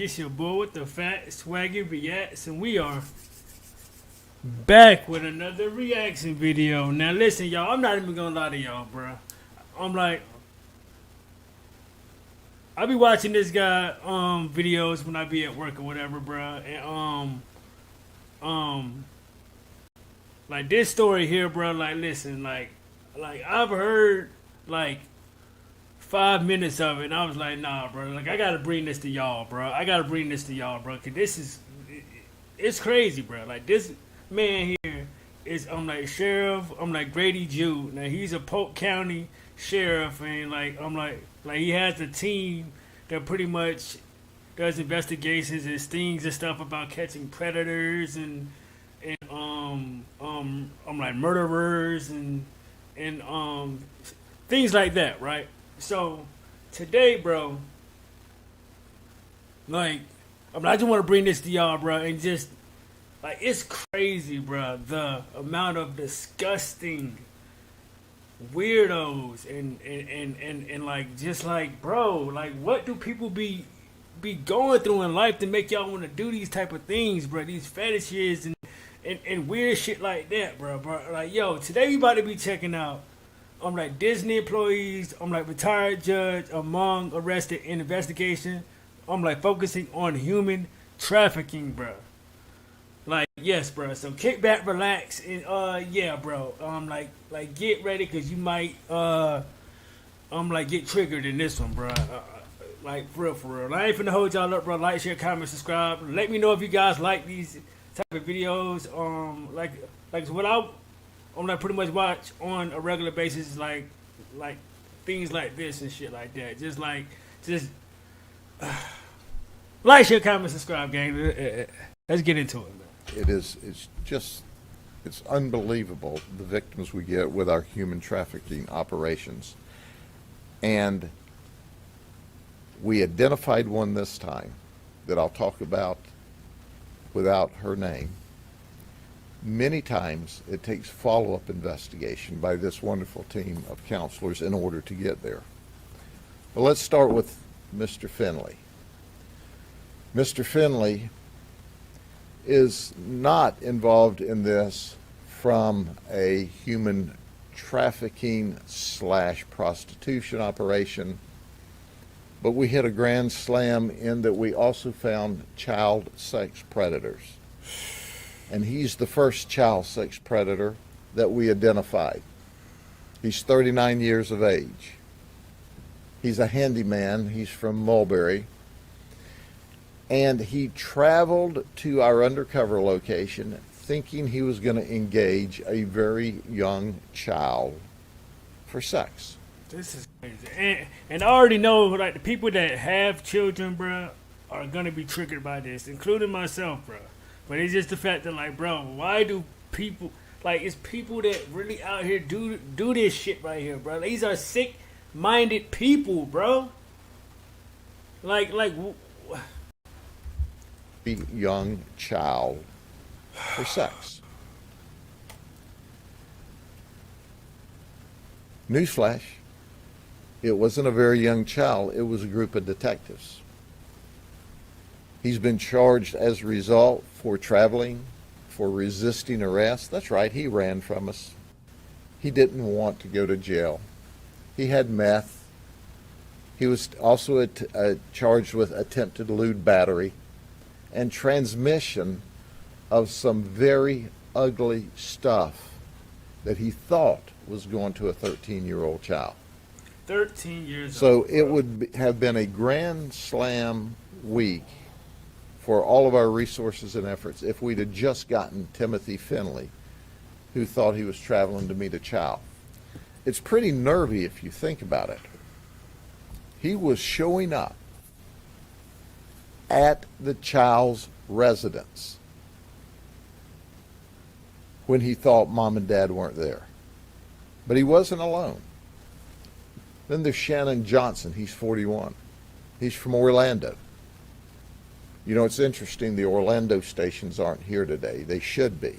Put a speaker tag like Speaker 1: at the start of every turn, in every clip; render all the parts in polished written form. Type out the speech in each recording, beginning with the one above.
Speaker 1: It's your boy with the fat SwaggyReacts, and we are back with another reaction video. Now listen, y'all, I'm not even gonna lie to y'all, bro. I'm like, I be watching this guy videos when I be at work or whatever, bro. And like this story here, bro. Like, listen, like I've heard like 5 minutes of it, and I was like, nah, bro. Like, I gotta bring this to y'all, bro. Cause this is, it's crazy, bro. Like, this man here is, I'm like, sheriff. I'm like Grady Jude. Now he's a Polk County sheriff, and like, I'm like he has a team that pretty much does investigations and stings and stuff about catching predators and I'm like murderers and things like that, right? So today, bro, like, I just want to bring this to y'all, bro, and just like, it's crazy, bro, the amount of disgusting weirdos and like, just like, bro, like, what do people be going through in life to make y'all want to do these type of things, bro? These fetishes and weird shit like that, bro. Like, yo, today we about to be checking out, I'm like, Disney employees, I'm like, retired judge among arrested in investigation. I'm like, focusing on human trafficking, bro. Like, yes, bro. So kick back, relax, and yeah, bro. Like get ready, cause you might get triggered in this one, bro. Like, for real. I ain't finna hold y'all up, bro. Like, share, comment, subscribe. Let me know if you guys like these type of videos. Like what I'm like pretty much watch on a regular basis, like things like this and shit like that. Just like, share, comment, subscribe, gang. Let's get into it, man.
Speaker 2: It's unbelievable, the victims we get with our human trafficking operations. And we identified one this time that I'll talk about without her name. Many times it takes follow-up investigation by this wonderful team of counselors in order to get there. But let's start with Mr. Finley. Mr. Finley is not involved in this from a human trafficking / prostitution operation, but we hit a grand slam in that we also found child sex predators. And he's the first child sex predator that we identified. He's 39 years of age. He's a handyman. He's from Mulberry. And he traveled to our undercover location thinking he was going to engage a very young child for sex.
Speaker 1: This is crazy. And I already know, like, the people that have children, bro, are going to be triggered by this, including myself, bro. But it's just the fact that, like, bro, why do people, like, it's people that really out here do this shit right here, bro. These are sick-minded people, bro. Like,
Speaker 2: young child for sex. Newsflash, it wasn't a very young child, it was a group of detectives. He's been charged as a result for traveling, for resisting arrest. That's right, he ran from us. He didn't want to go to jail. He had meth. He was also charged with attempted lewd battery and transmission of some very ugly stuff that he thought was going to a 13-year-old child.
Speaker 1: 13 years
Speaker 2: so
Speaker 1: old. So
Speaker 2: it would have been a grand slam week for all of our resources and efforts if we'd have just gotten Timothy Finley, who thought he was traveling to meet a child. It's pretty nervy if you think about it. He was showing up at the child's residence when he thought mom and dad weren't there. But he wasn't alone. Then there's Shannon Johnson. He's 41. He's from Orlando. You know, it's interesting, the Orlando stations aren't here today. They should be,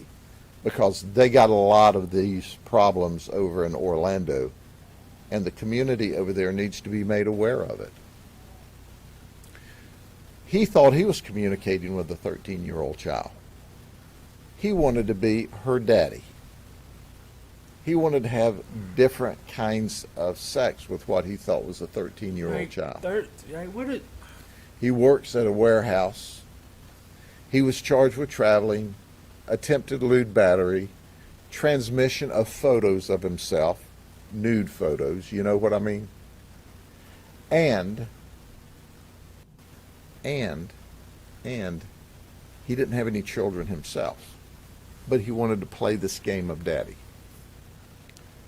Speaker 2: because they got a lot of these problems over in Orlando, and the community over there needs to be made aware of it. He thought he was communicating with a 13-year-old child. He wanted to be her daddy. He wanted to have different kinds of sex with what he thought was a 13-year-old child. He works at a warehouse. He was charged with traveling, attempted lewd battery, transmission of photos of himself, nude photos, you know what I mean? And he didn't have any children himself, but he wanted to play this game of daddy.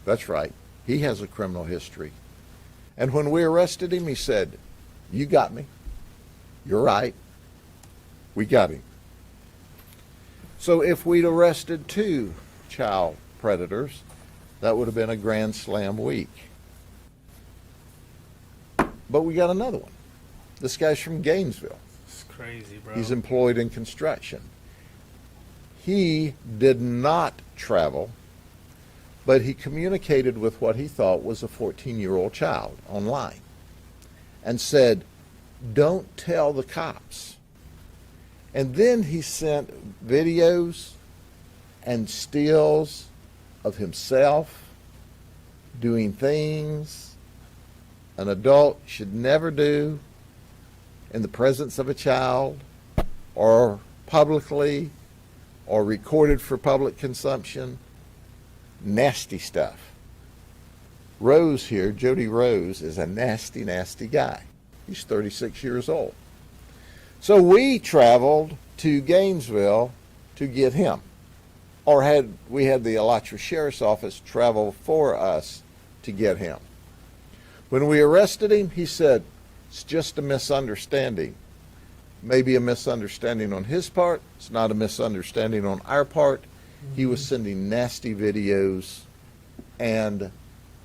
Speaker 2: That's right. He has a criminal history. And when we arrested him, he said, "You got me. You're right. We got him." So if we'd arrested 2 child predators, that would have been a grand slam week. But we got another one. This guy's from Gainesville.
Speaker 1: It's crazy, bro.
Speaker 2: He's employed in construction. He did not travel, but he communicated with what he thought was a 14-year-old child online and said, "Don't tell the cops." And then he sent videos and stills of himself doing things an adult should never do in the presence of a child or publicly or recorded for public consumption. Nasty stuff. Rose here, Jody Rose, is a nasty, nasty guy. He's 36 years old. So we traveled to Gainesville to get him. Or we had the Alachua Sheriff's Office travel for us to get him. When we arrested him, he said, "It's just a misunderstanding." Maybe a misunderstanding on his part. It's not a misunderstanding on our part. He was sending nasty videos and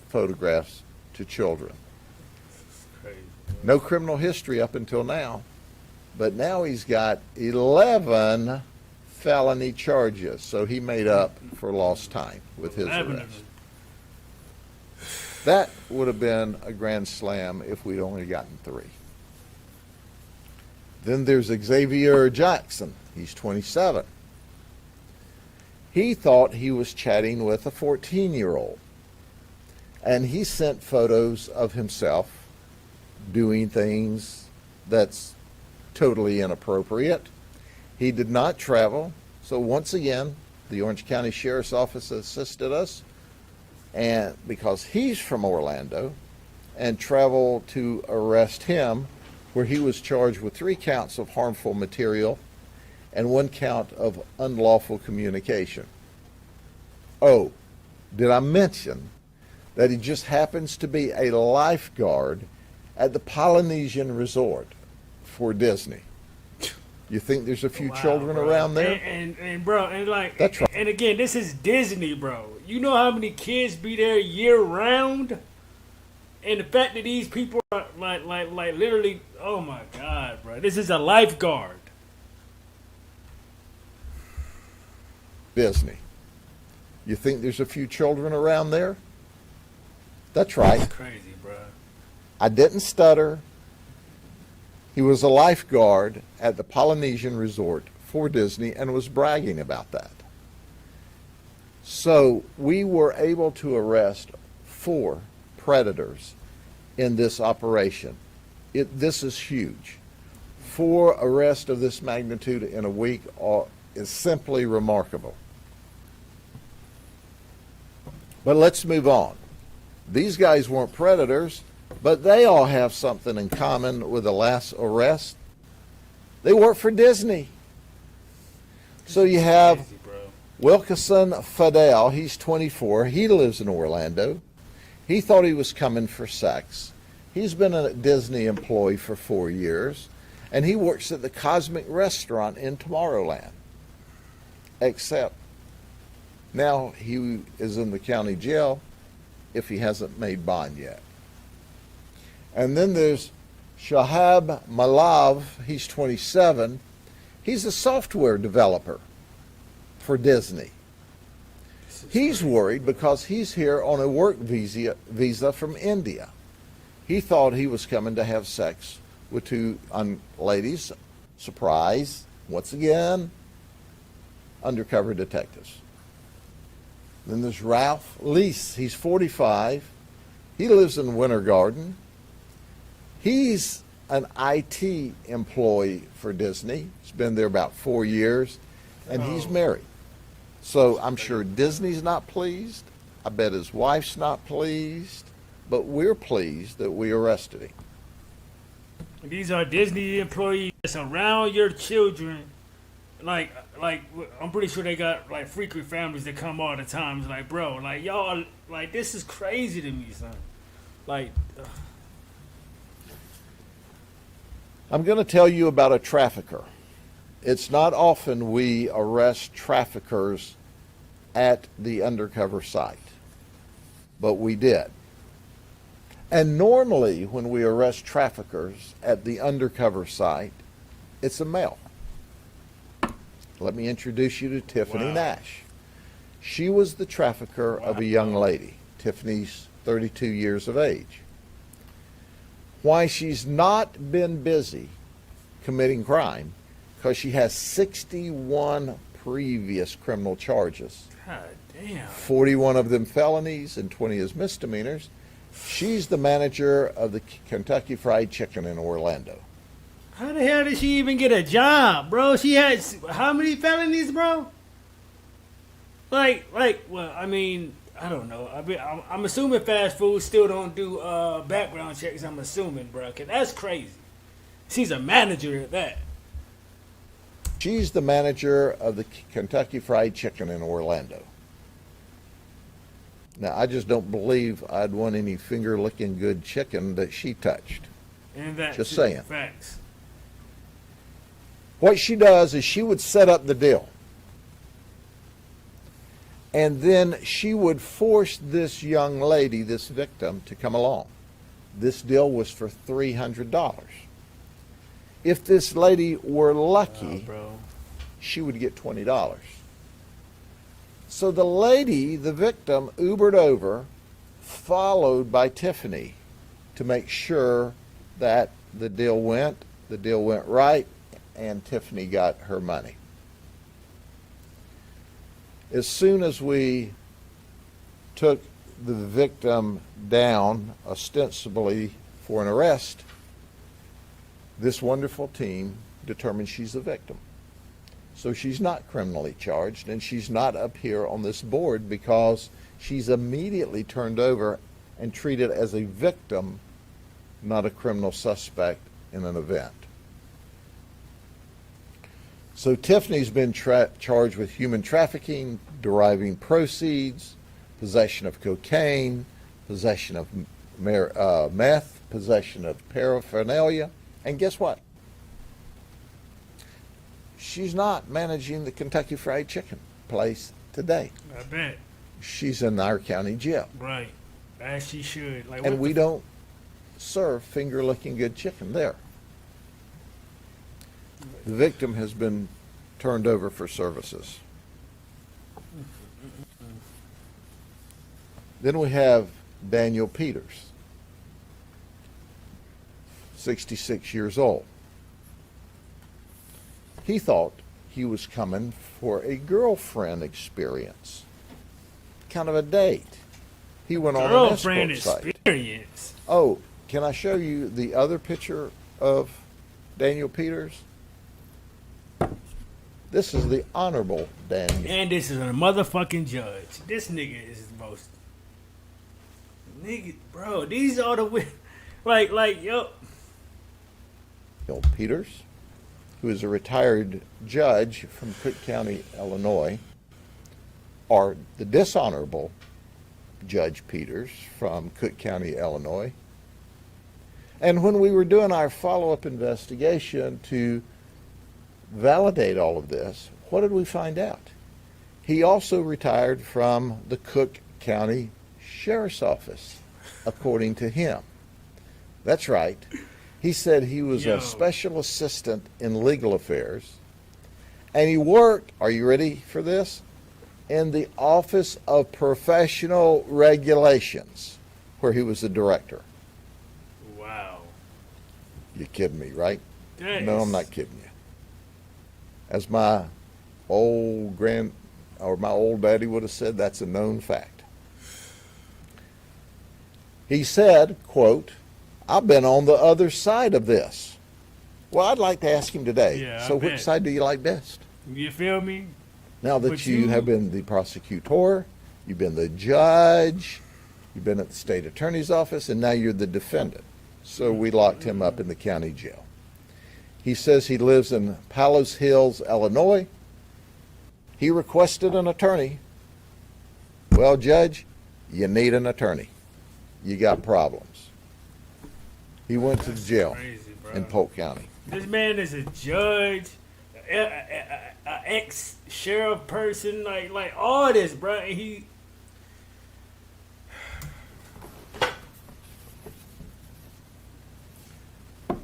Speaker 2: photographs to children. No criminal history up until now, but now he's got 11 felony charges, so he made up for lost time with his arrest. That would have been a grand slam if we'd only gotten 3. Then there's Xavier Jackson. He's 27. He thought he was chatting with a 14-year-old, and he sent photos of himself doing things that's totally inappropriate. He did not travel, so once again, the Orange County Sheriff's Office assisted us, and because he's from Orlando, and traveled to arrest him, where he was charged with 3 counts of harmful material and 1 count of unlawful communication. Oh, did I mention that he just happens to be a lifeguard at the Polynesian Resort for Disney? You think there's a few children
Speaker 1: bro.
Speaker 2: around there?
Speaker 1: And bro, and like,
Speaker 2: that's right.
Speaker 1: And again, this is Disney, bro. You know how many kids be there year round? And the fact that these people are like literally, oh my God, bro. This is a lifeguard.
Speaker 2: Disney. You think there's a few children around there? That's right.
Speaker 1: That's crazy, bro.
Speaker 2: I didn't stutter. He was a lifeguard at the Polynesian Resort for Disney and was bragging about that. So we were able to arrest 4 predators in this operation. This is huge. 4 arrests of this magnitude in a week is simply remarkable. But let's move on. These guys weren't predators, but they all have something in common with the last arrest. They work for Disney. So you have Wilkeson Fadell. He's 24. He lives in Orlando. He thought he was coming for sex. He's been a Disney employee for 4 years, and he works at the Cosmic Restaurant in Tomorrowland. Except now he is in the county jail if he hasn't made bond yet. And then there's Shahab Malav. He's 27. He's a software developer for Disney. He's worried because he's here on a work visa from India. He thought he was coming to have sex with two ladies. Surprise, once again, undercover detectives. Then there's Ralph Lease. He's 45. He lives in Winter Garden. He's an IT employee for Disney. He's been there about 4 years, and he's married. So I'm sure Disney's not pleased. I bet his wife's not pleased, but we're pleased that we arrested him.
Speaker 1: These are Disney employees that's around your children. Like I'm pretty sure they got like frequent families that come all the time. It's like, bro, like y'all, like this is crazy to me, son. Like,
Speaker 2: I'm going to tell you about a trafficker. It's not often we arrest traffickers at the undercover site, but we did. And normally when we arrest traffickers at the undercover site, it's a male. Let me introduce you to Tiffany Nash. She was the trafficker of a young lady. Tiffany's 32 years of age. Why she's not been busy committing crime, because she has 61 previous criminal charges.
Speaker 1: God damn.
Speaker 2: 41 of them felonies and 20 as misdemeanors. She's the manager of the Kentucky Fried Chicken in Orlando.
Speaker 1: How the hell did she even get a job, bro? She had how many felonies, bro? Like, well, I mean, I don't know. I'm assuming fast food still don't do background checks. I'm assuming, bro, 'cause that's crazy. She's a manager at that.
Speaker 2: She's the manager of the Kentucky Fried Chicken in Orlando. Now, I just don't believe I'd want any finger-licking good chicken that she touched.
Speaker 1: And that
Speaker 2: Just saying.
Speaker 1: Facts.
Speaker 2: What she does is she would set up the deal. And then she would force this young lady, this victim, to come along. This deal was for $300. If this lady were lucky,
Speaker 1: bro,
Speaker 2: she would get $20. So the lady, the victim, Ubered over, followed by Tiffany to make sure that the deal went right, and Tiffany got her money. As soon as we took the victim down, ostensibly for an arrest, this wonderful team determined she's a victim. So she's not criminally charged, and she's not up here on this board because she's immediately turned over and treated as a victim, not a criminal suspect in an event. So Tiffany's been charged with human trafficking, deriving proceeds, possession of cocaine, possession of meth, possession of paraphernalia, and guess what? She's not managing the Kentucky Fried Chicken place today.
Speaker 1: I bet.
Speaker 2: She's in our county jail.
Speaker 1: Right. As she should. Like,
Speaker 2: And we don't serve finger-licking good chicken there. The victim has been turned over for services. Then we have Daniel Peters, 66 years old. He thought he was coming for a girlfriend experience, kind of a date. He went on an
Speaker 1: girlfriend
Speaker 2: escort
Speaker 1: experience.
Speaker 2: site. Oh, can I show you the other picture of Daniel Peters? This is the Honorable Daniel.
Speaker 1: And this is a motherfucking judge. This nigga is the most. Nigga, bro, these are the. Like, yo.
Speaker 2: Peters, who is a retired judge from Cook County, Illinois, or the dishonorable Judge Peters from Cook County, Illinois. And when we were doing our follow-up investigation to validate all of this, what did we find out? He also retired from the Cook County Sheriff's Office, according to him. That's right. He said he was a special assistant in legal affairs, and he worked, are you ready for this, in the Office of Professional Regulations, where he was the director.
Speaker 1: Wow.
Speaker 2: You're kidding me, right?
Speaker 1: That
Speaker 2: No, I'm
Speaker 1: is-
Speaker 2: not kidding you. As my old my old daddy would have said, that's a known fact. He said, quote, "I've been on the other side of this." Well, I'd like to ask him today,
Speaker 1: Yeah, I
Speaker 2: so which
Speaker 1: bet.
Speaker 2: side do you like best?
Speaker 1: You feel me?
Speaker 2: Now that
Speaker 1: But
Speaker 2: you
Speaker 1: you-
Speaker 2: have been the prosecutor, you've been the judge, you've been at the state attorney's office, and now you're the defendant. So we locked him up in the county jail. He says he lives in Palos Hills, Illinois. He requested an attorney. Well, Judge, you need an attorney. You got problems. He went to the jail
Speaker 1: Crazy, bro.
Speaker 2: in Polk County.
Speaker 1: This man is a judge, a ex-sheriff person, like all this, bro. And he,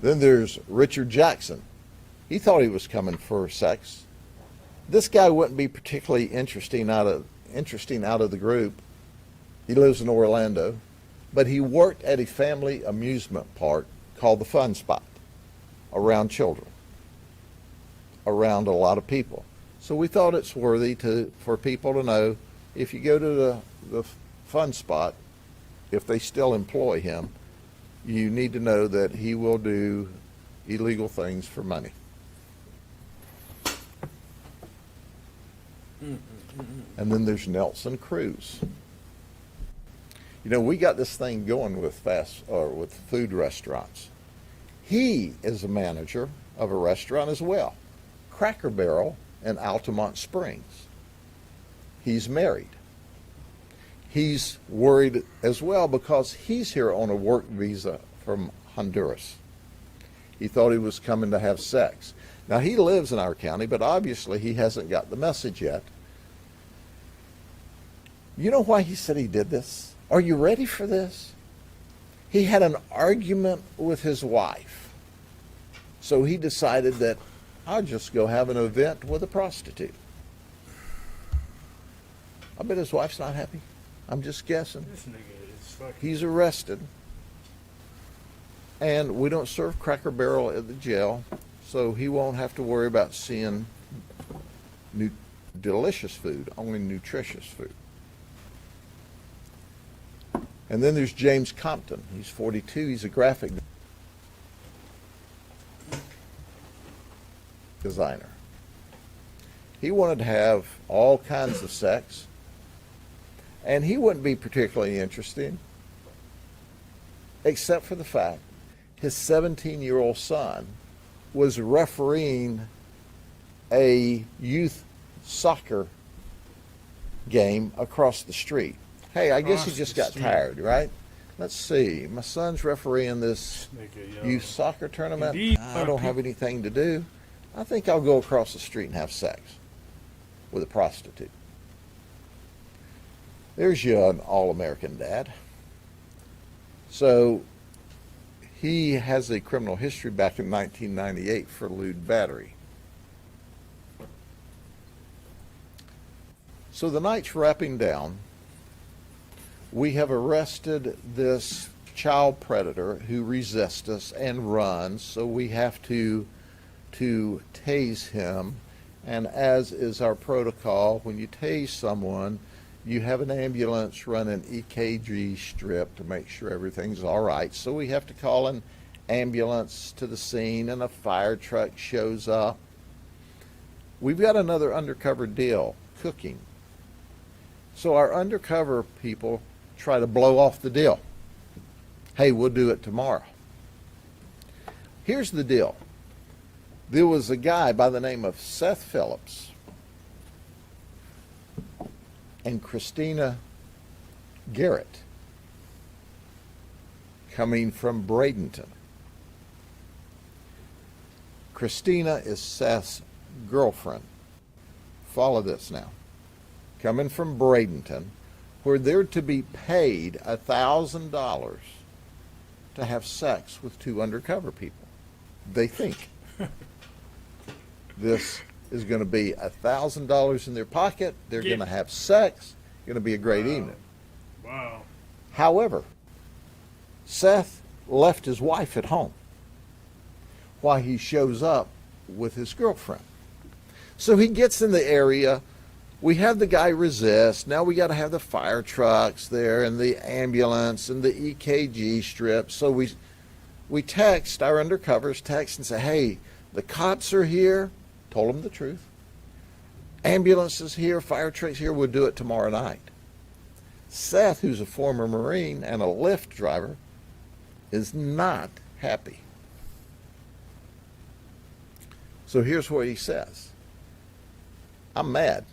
Speaker 2: Then there's Richard Jackson. He thought he was coming for sex. This guy wouldn't be particularly interesting out of the group. He lives in Orlando, but he worked at a family amusement park called the Fun Spot, around children, around a lot of people. So we thought it's worthy for people to know, if you go to the Fun Spot, if they still employ him, you need to know that he will do illegal things for money. And then there's Nelson Cruz. You know, we got this thing going with with food restaurants. He is a manager of a restaurant as well, Cracker Barrel in Altamont Springs. He's married. He's worried as well because he's here on a work visa from Honduras. He thought he was coming to have sex. Now, he lives in our county, but obviously he hasn't got the message yet. You know why he said he did this? Are you ready for this? He had an argument with his wife. So he decided that I'll just go have an event with a prostitute. I bet his wife's not happy. I'm just guessing.
Speaker 1: this nigga is fucking.
Speaker 2: He's arrested. And we don't serve Cracker Barrel at the jail, so he won't have to worry about seeing delicious food, only nutritious food. And then there's James Compton. He's 42. He's a graphic designer. He wanted to have all kinds of sex, and he wouldn't be particularly interesting, except for the fact his 17-year-old son was refereeing a youth soccer game across the street. Hey, I guess he
Speaker 1: Across
Speaker 2: just
Speaker 1: the
Speaker 2: got
Speaker 1: street.
Speaker 2: tired, right? Let's see. My son's refereeing this
Speaker 1: Nigga, yo.
Speaker 2: youth soccer tournament.
Speaker 1: Indeed.
Speaker 2: I don't have anything to do. I think I'll go across the street and have sex with a prostitute. There's you, an all-American dad. So he has a criminal history back in 1998 for lewd battery. So the night's wrapping down. We have arrested this child predator who resists us and runs, so we have to tase him. And as is our protocol, when you tase someone, you have an ambulance run an EKG strip to make sure everything's all right. So we have to call an ambulance to the scene, and a fire truck shows up. We've got another undercover deal, cooking. So our undercover people try to blow off the deal. Hey, we'll do it tomorrow. Here's the deal. There was a guy by the name of Seth Phillips and Christina Garrett coming from Bradenton. Christina is Seth's girlfriend. Follow this now. Coming from Bradenton, where they're to be paid $1,000 to have sex with two undercover people. They think this is going to be $1,000 in their pocket. They're going to have sex. Going to be a great evening.
Speaker 1: Wow.
Speaker 2: However, Seth left his wife at home. why he shows up with his girlfriend. So he gets in the area. We have the guy resist. Now we got to have the fire trucks there and the ambulance and the EKG strip. So we text, our undercovers text and say, hey, the cops are here. Told them the truth. Ambulance is here, fire trucks here. We'll do it tomorrow night. Seth, who's a former Marine and a Lyft driver, is not happy. So here's what he says. I'm mad.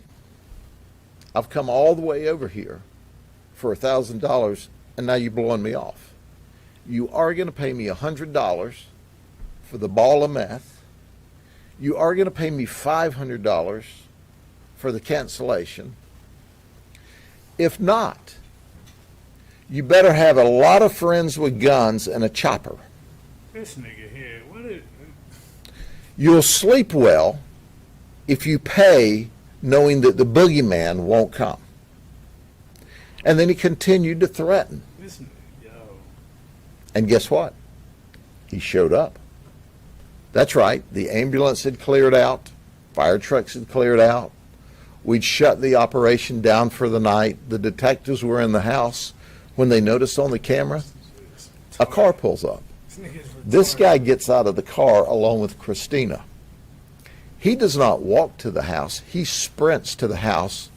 Speaker 2: I've come all the way over here for $1,000 and now you're blowing me off. You are going to pay me $100 for the ball of meth. You are going to pay me $500 for the cancellation. If not, you better have a lot of friends with guns and a chopper.
Speaker 1: This nigga here, what is...
Speaker 2: You'll sleep well if you pay knowing that the boogeyman won't come. And then he continued to threaten.
Speaker 1: This nigga, yo.
Speaker 2: And guess what? He showed up. That's right. The ambulance had cleared out. Fire trucks had cleared out. We'd shut the operation down for the night. The detectives were in the house when they noticed on the camera a car pulls up. This guy gets out of the car along with Christina. He does not walk to the house. He sprints to the house,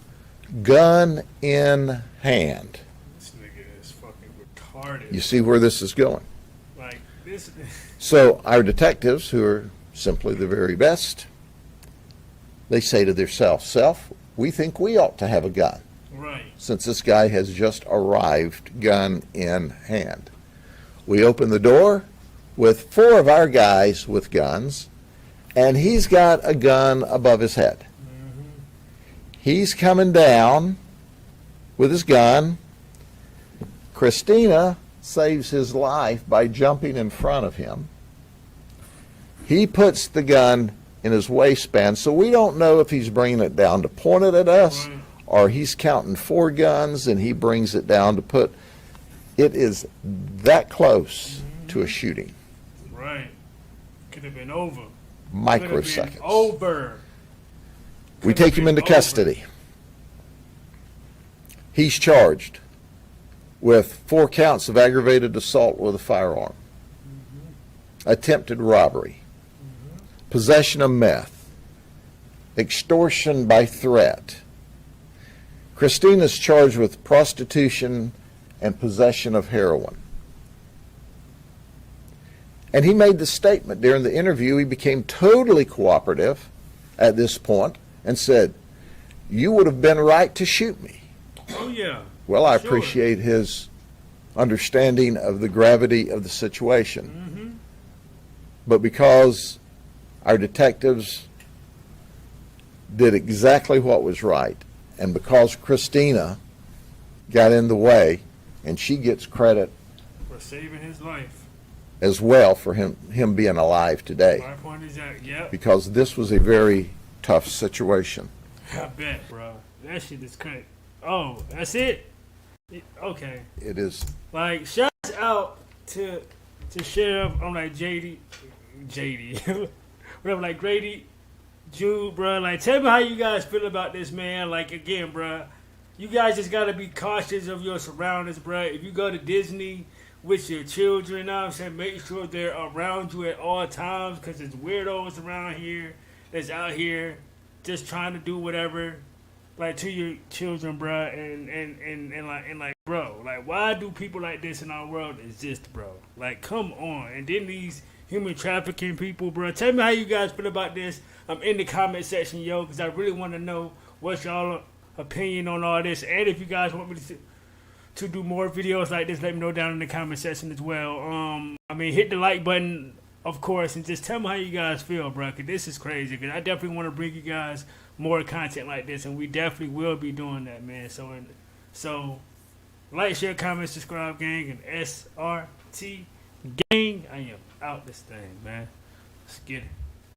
Speaker 2: gun in hand.
Speaker 1: This nigga is fucking retarded.
Speaker 2: You see where this is going?
Speaker 1: Like, this...
Speaker 2: So our detectives, who are simply the very best, they say to themselves, Self, we think we ought to have a gun.
Speaker 1: Right.
Speaker 2: Since this guy has just arrived, gun in hand. We open the door with 4 of our guys with guns, and he's got a gun above his head.
Speaker 1: Mm-hmm.
Speaker 2: He's coming down with his gun. Christina saves his life by jumping in front of him. He puts the gun in his waistband, so we don't know if he's bringing it down to point it at us,
Speaker 1: right,
Speaker 2: or he's counting 4 guns and he brings it down to put. It is that close to a shooting.
Speaker 1: Right. Could have been over.
Speaker 2: Microseconds.
Speaker 1: Over.
Speaker 2: We take him into custody. He's charged with 4 counts of aggravated assault with a firearm, attempted robbery, possession of meth, extortion by threat. Christina's charged with prostitution and possession of heroin. And he made the statement during the interview. He became totally cooperative at this point and said, you would have been right to shoot me.
Speaker 1: Oh, yeah.
Speaker 2: Well, I
Speaker 1: Sure.
Speaker 2: appreciate his understanding of the gravity of the situation.
Speaker 1: Mm-hmm.
Speaker 2: But because our detectives did exactly what was right, and because Christina got in the way, and she gets credit
Speaker 1: For saving his life.
Speaker 2: as well for him being alive today,
Speaker 1: My point is that, yep.
Speaker 2: because this was a very tough situation.
Speaker 1: I bet, bro. That shit is crazy. Oh, that's it? Okay.
Speaker 2: It is.
Speaker 1: Like, shouts out to Sheriff, I'm like JD, whatever, like Grady, Jude, bro. Like, tell me how you guys feel about this, man. Like, again, bro, you guys just gotta be cautious of your surroundings, bro. If you go to Disney with your children, you know what I'm saying, make sure they're around you at all times, because there's weirdos around here that's out here just trying to do whatever, like, to your children, bro, and like, bro, like, why do people like this in our world exist, bro? Like, come on. And then these human trafficking people, bro. Tell me how you guys feel about this. I'm in the comment section, yo, because I really want to know what's y'all opinion on all this. And if you guys want me to do more videos like this, let me know down in the comment section as well. I mean, hit the like button, of course, and just tell me how you guys feel, bro, because this is crazy. Because I definitely want to bring you guys more content like this, and we definitely will be doing that, man. So like, share, comment, subscribe, gang, and SRT gang. I am out this thing, man. Let's get it.